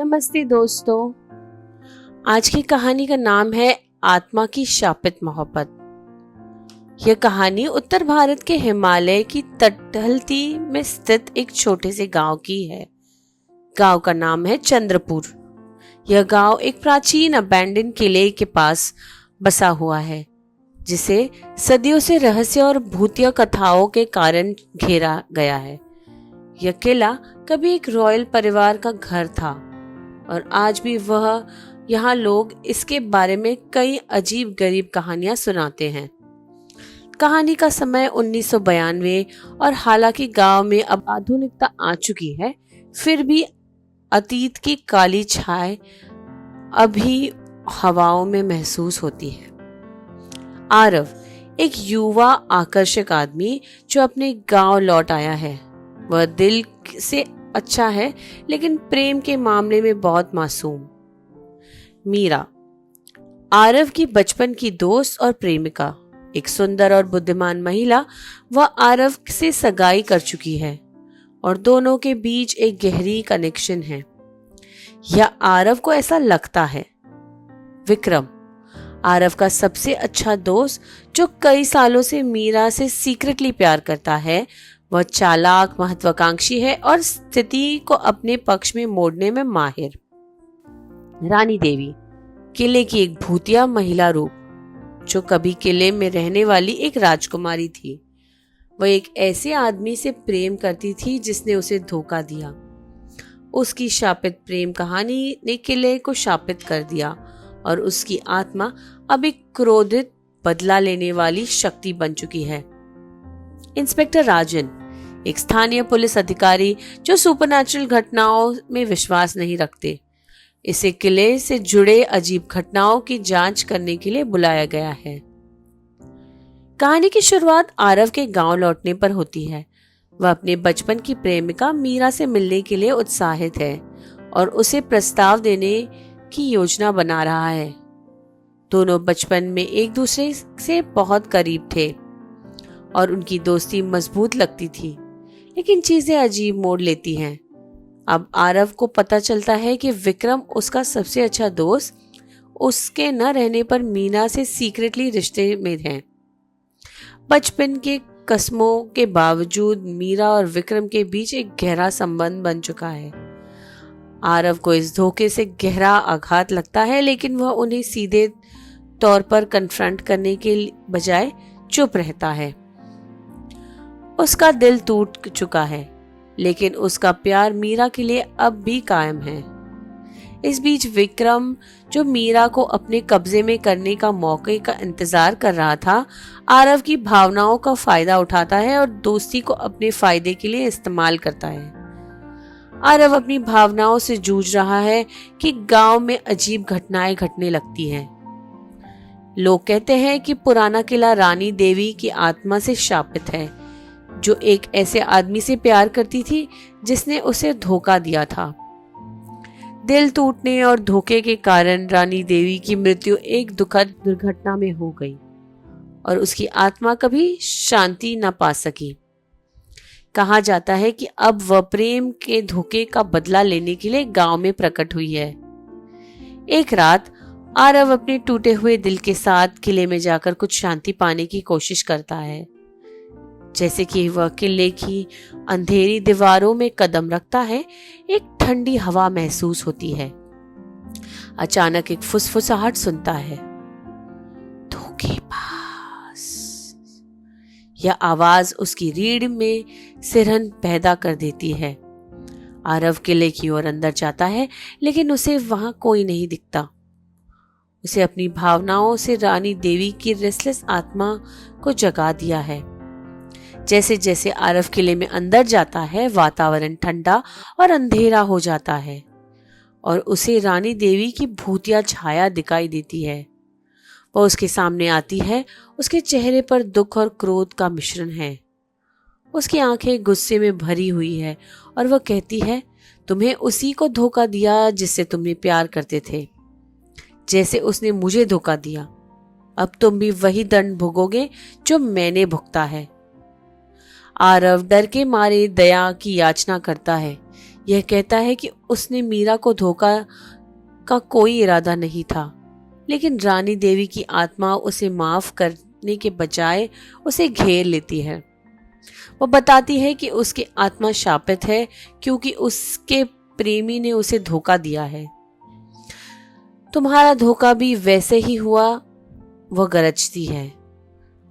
नमस्ते दोस्तों। आज की कहानी का नाम है आत्मा की शापित मोहब्बत। यह कहानी उत्तर भारत के हिमालय की तटहल्ती में स्थित एक छोटे से गांव की है। गांव का नाम है चंद्रपुर। यह गांव एक प्राचीन अबैंडन किले के पास बसा हुआ है, जिसे सदियों से रहस्य और भूतिया कथाओं के कारण घेरा गया है। यह किला कभी एक रॉयल परिवार का घर था और आज भी यहाँ लोग इसके बारे में कई अजीब गरीब कहानियां सुनाते हैं। कहानी का समय 1992 और हालांकि गांव में अब आधुनिकता आ चुकी है, फिर भी अतीत की काली छाया अभी हवाओं में महसूस होती है। आरव एक युवा आकर्षक आदमी जो अपने गांव लौट आया है। वह दिल से अच्छा है, लेकिन प्रेम के मामले में बहुत मासूम। मीरा आरव की बचपन की दोस्त और प्रेमिका, एक सुंदर और बुद्धिमान महिला। वह आरव से सगाई कर चुकी है और दोनों के बीच एक गहरी कनेक्शन है, या आरव को ऐसा लगता है। विक्रम आरव का सबसे अच्छा दोस्त, जो कई सालों से मीरा से सीक्रेटली प्यार करता है। वह चालाक, महत्वाकांक्षी है और स्थिति को अपने पक्ष में मोड़ने में माहिर। रानी देवी किले की एक भूतिया महिला रूप, जो कभी किले में रहने वाली एक राजकुमारी थी। वह एक ऐसे आदमी से प्रेम करती थी जिसने उसे धोखा दिया। उसकी शापित प्रेम कहानी ने किले को शापित कर दिया और उसकी आत्मा अब एक क्रोधित, बदला लेने वाली शक्ति बन चुकी है। इंस्पेक्टर राजन एक स्थानीय पुलिस अधिकारी, जो सुपरनैचुरल घटनाओं में विश्वास नहीं रखते, इसे किले से जुड़े अजीब घटनाओं की जांच करने के लिए बुलाया गया है। कहानी की शुरुआत आरव के गांव लौटने पर होती है। वह अपने बचपन की प्रेमिका मीरा से मिलने के लिए उत्साहित है और उसे प्रस्ताव देने की योजना बना रहा है। दोनों बचपन में एक दूसरे से बहुत करीब थे और उनकी दोस्ती मजबूत लगती थी, लेकिन चीजें अजीब मोड़ लेती हैं। अब आरव को पता चलता है कि विक्रम, उसका सबसे अच्छा दोस्त, उसके न रहने पर मीना से सीक्रेटली रिश्ते में है। बचपन के कस्मों के बावजूद मीरा और विक्रम के बीच एक गहरा संबंध बन चुका है। आरव को इस धोखे से गहरा आघात लगता है, लेकिन वह उन्हें सीधे तौर पर कन्फ्रंट करने के बजाय चुप रहता है। उसका दिल टूट चुका है, लेकिन उसका प्यार मीरा के लिए अब भी कायम है। इस बीच विक्रम, जो मीरा को अपने कब्जे में करने का मौके का इंतजार कर रहा था, आरव की भावनाओं का फायदा उठाता है और दोस्ती को अपने फायदे के लिए इस्तेमाल करता है। आरव अपनी भावनाओं से जूझ रहा है कि गांव में अजीब घटनाएं घटने लगती हैं। लोग कहते हैं कि पुराना किला रानी देवी की आत्मा से शापित है, जो एक ऐसे आदमी से प्यार करती थी जिसने उसे धोखा दिया था। दिल टूटने और धोखे के कारण रानी देवी की मृत्यु एक दुखद दुर्घटना में हो गई और उसकी आत्मा कभी शांति न पा सकी। कहा जाता है कि अब वह प्रेम के धोखे का बदला लेने के लिए गांव में प्रकट हुई है। एक रात आरव अपने टूटे हुए दिल के साथ किले में जाकर कुछ शांति पाने की कोशिश करता है। जैसे कि वह किले की अंधेरी दीवारों में कदम रखता है, एक ठंडी हवा महसूस होती है। अचानक एक फुसफुसाहट सुनता है, धोखेबाज। यह आवाज उसकी रीढ़ में सिरहन पैदा कर देती है। आरव किले की ओर अंदर जाता है, लेकिन उसे वहां कोई नहीं दिखता। उसे अपनी भावनाओं से रानी देवी की रेस्टलेस आत्मा को जगा दिया है। जैसे जैसे आरव किले में अंदर जाता है, वातावरण ठंडा और अंधेरा हो जाता है और उसे रानी देवी की भूतिया छाया दिखाई देती है। वह उसके सामने आती है। उसके चेहरे पर दुख और क्रोध का मिश्रण है। उसकी आंखें गुस्से में भरी हुई है और वह कहती है, तुम्हें उसी को धोखा दिया जिससे तुमने प्यार करते थे, जैसे उसने मुझे धोखा दिया। अब तुम भी वही दंड भोगोगे जो मैंने भुगता है। आरव डर के मारे दया की याचना करता है, यह कहता है कि उसने मीरा को धोखा का कोई इरादा नहीं था, लेकिन रानी देवी की आत्मा उसे माफ करने के बजाय उसे घेर लेती है। वो बताती है कि उसकी आत्मा शापित है क्योंकि उसके प्रेमी ने उसे धोखा दिया है। तुम्हारा धोखा भी वैसे ही हुआ, वह गरजती है।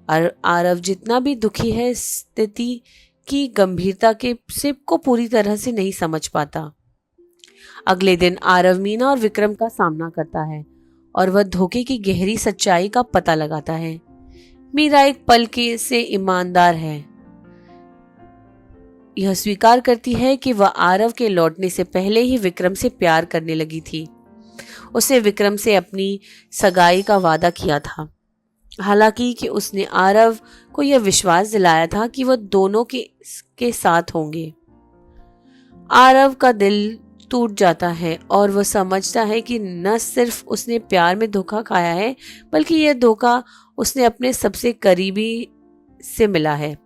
और आरव जितना भी दुखी है, स्थिति की गंभीरता के सिप को पूरी तरह से नहीं समझ पाता। अगले दिन आरव मीना और विक्रम का सामना करता है और वह धोखे की गहरी सच्चाई का पता लगाता है। मीरा एक पल के से ईमानदार है। यह स्वीकार करती है कि वह आरव के लौटने से पहले ही विक्रम से प्यार करने लगी थी। उसने विक्रम से अपनी सगाई का वादा किया था, हालांकि कि उसने आरव को यह विश्वास दिलाया था कि वह दोनों के साथ होंगे। आरव का दिल टूट जाता है और वह समझता है कि न सिर्फ उसने प्यार में धोखा खाया है, बल्कि यह धोखा उसने अपने सबसे करीबी से मिला है।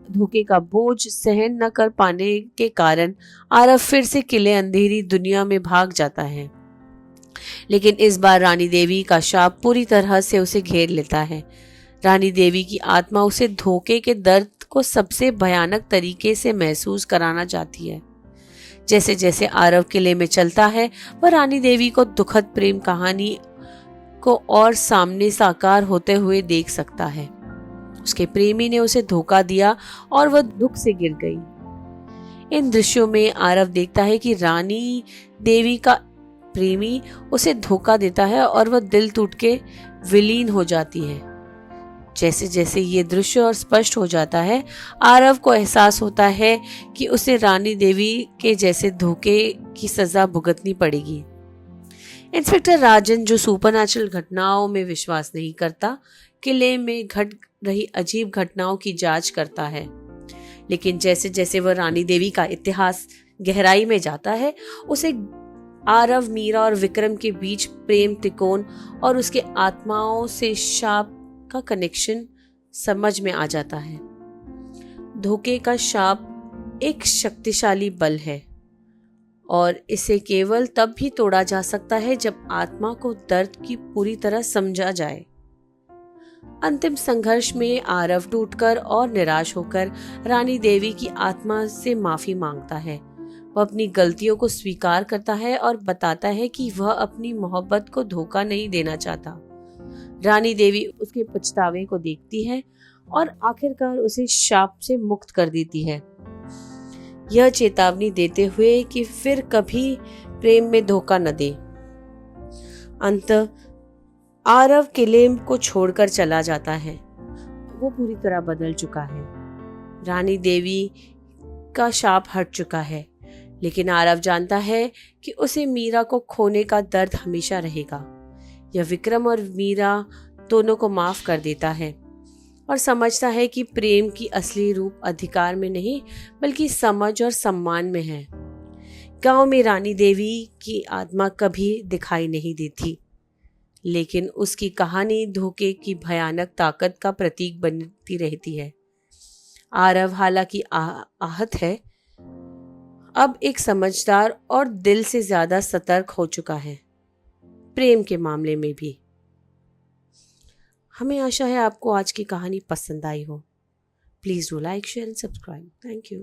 धोखे का बोझ सहन न कर पाने के कारण आरव फिर से किले अंधेरी दुनिया में भाग जाता है, लेकिन इस बार रानी देवी का शाप पूरी तरह से उसे घेर लेता है। रानी देवी की आत्मा उसे धोखे के दर्द को सबसे भयानक तरीके से महसूस कराना चाहती है। जैसे जैसे आरव किले में चलता है, वह रानी देवी को दुखद प्रेम कहानी को और सामने साकार होते हुए देख सकता है। उसके प्रेमी ने उसे धोखा दिया और वह दुख से गिर गई। इन दृश्यों में आरव देखता है कि रानी देवी का प्रेमी उसे धोखा देता है और वह दिल टूट के विलीन हो जाती है। जैसे जैसे ये दृश्य और स्पष्ट हो जाता है, आरव को एहसास होता है कि उसे रानी देवी के जैसे धोखे की सजा भुगतनी पड़ेगी। इंस्पेक्टर राजन, जो सुपरनैचुरल घटनाओं में विश्वास नहीं करता, किले में घट रही अजीब घटनाओं की जांच करता है। लेकिन जैसे जैसे वह रानी देवी का इतिहास गहराई में जाता है, उसे आरव, मीरा और विक्रम के बीच प्रेम त्रिकोण और उसके आत्माओं से शाप का कनेक्शन समझ में आ जाता है। धोखे का शाप एक शक्तिशाली बल है और इसे केवल तब भी तोड़ा जा सकता है जब आत्मा को दर्द की पूरी तरह समझा जाए। अंतिम संघर्ष में आरव टूटकर और निराश होकर रानी देवी की आत्मा से माफी मांगता है। वह अपनी गलतियों को स्वीकार करता है और बताता है कि वह अपनी मोहब्बत को धोखा नहीं देना चाहता। रानी देवी उसके पछतावे को देखती है और आखिरकार उसे शाप से मुक्त कर देती है, यह चेतावनी देते हुए कि फिर कभी प्रेम में धोखा न दे। अंत आरव किले को छोड़कर चला जाता है। वो पूरी तरह बदल चुका है। रानी देवी का शाप हट चुका है, लेकिन आरव जानता है कि उसे मीरा को खोने का दर्द हमेशा रहेगा। यह विक्रम और मीरा दोनों को माफ कर देता है और समझता है कि प्रेम की असली रूप अधिकार में नहीं, बल्कि समझ और सम्मान में है। गांव में रानी देवी की आत्मा कभी दिखाई नहीं देती, लेकिन उसकी कहानी धोखे की भयानक ताकत का प्रतीक बनती रहती है। आरव हालांकि आहत है, अब एक समझदार और दिल से ज्यादा सतर्क हो चुका है, प्रेम के मामले में भी। हमें आशा है आपको आज की कहानी पसंद आई हो। Please do like, share and subscribe. Thank you.